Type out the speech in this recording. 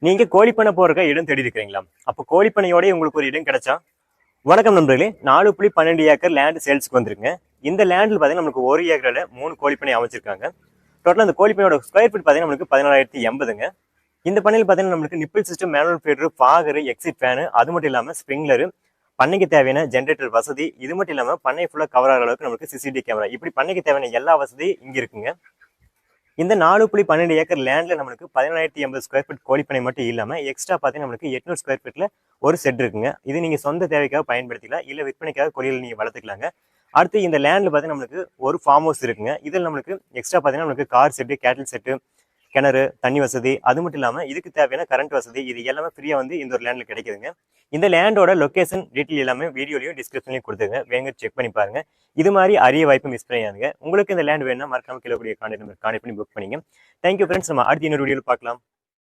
நீங்க கோழிப்பண்ணை போறக்க இடம் தேடி இருக்கிறீங்களா? அப்போ கோழிப்பண்ணையோட உங்களுக்கு ஒரு இடம் கிடைச்சா? வணக்கம் நண்பர்களே, 4.12 ஏக்கர் லேண்ட் சேல்ஸ்க்கு வந்திருக்குங்க. இந்த லேண்ட்ல பாத்தீங்கன்னா நமக்கு 1 ஏக்கர்ல 3 கோழிப்பண்ணை அமைச்சிருக்காங்க. டோட்டலா அந்த கோழிப்பண்ணையோட ஸ்கொயர் ஃபீட் பாத்தீங்கன்னா நமக்கு 14,080ங்க. இந்த பண்ணையில் பாத்தீங்கன்னா நமக்கு nibble system, manual feeder, fogger, exit fan, அது மட்டும் இல்லாம ஸ்ப்ரிங்லரு, பண்ணைக்கு தேவையான ஜென்ரேட்டர் வசதி, இது மட்டும் இல்லாம பண்ணை ஃபுல்லா கவர் ஆகிற அளவுக்கு நமக்கு சிசிடிவி கேமரா, இப்படி பண்ணைக்கு தேவையான எல்லா வசதியும் இங்க இருக்குங்க. இந்த 4.12 ஏக்கர் லேண்ட்ல நம்மளுக்கு 17,080 ஸ்கொயர் ஃபீட் கோழிப்பண்ணை மட்டும் இல்லாம எக்ஸ்ட்ரா பார்த்தீங்கன்னா நம்மளுக்கு 800 ஸ்கொயர் ஃபீட்ல ஒரு செட் இருக்குங்க. இது நீங்க சொந்த தேவைக்காக பயன்படுத்திக்கலாம், இல்ல விற்பனைக்காக கோழிகள் நீங்க வளர்த்துக்கலாங்க. அடுத்து இந்த லேண்ட்ல பார்த்தீங்கன்னா நம்மளுக்கு ஒரு ஃபார்ம் ஹவுஸ் இருக்குங்க. இதில் நம்மளுக்கு எக்ஸ்ட்ரா பார்த்தீங்கன்னா நம்மளுக்கு கார் செட்டு, கேட்டில் செட்டு, கிணறு, தண்ணி வசதி, அது மட்டும் இல்லாமல் இதுக்கு தேவையான கரண்ட் வசதி, இது எல்லாமே ஃப்ரீயாக வந்து இந்த ஒரு லேண்டில் கிடைக்குதுங்க. இந்த லேண்டோட லொக்கேஷன் டீட்டெயில் எல்லாமே வீடியோலையும் டிஸ்கிரிப்ஷன்லையும் கொடுத்துருங்க, வேங்க செக் பண்ணி பாருங்க. இது மாதிரி அரிய வாய்ப்பு மிஸ் பண்ணியாதுங்க. உங்களுக்கு இந்த லேண்ட் வேணும்னா மறக்காம கீழே கூடிய கான்டாக்ட் நம்பர் கான்டாக்ட் பண்ணி புக் பண்ணிங்க. தேங்க்யூ ஃப்ரெண்ட்ஸ், நம்ம அடுத்த இன்னொரு வீடியோவில் பார்க்கலாம்.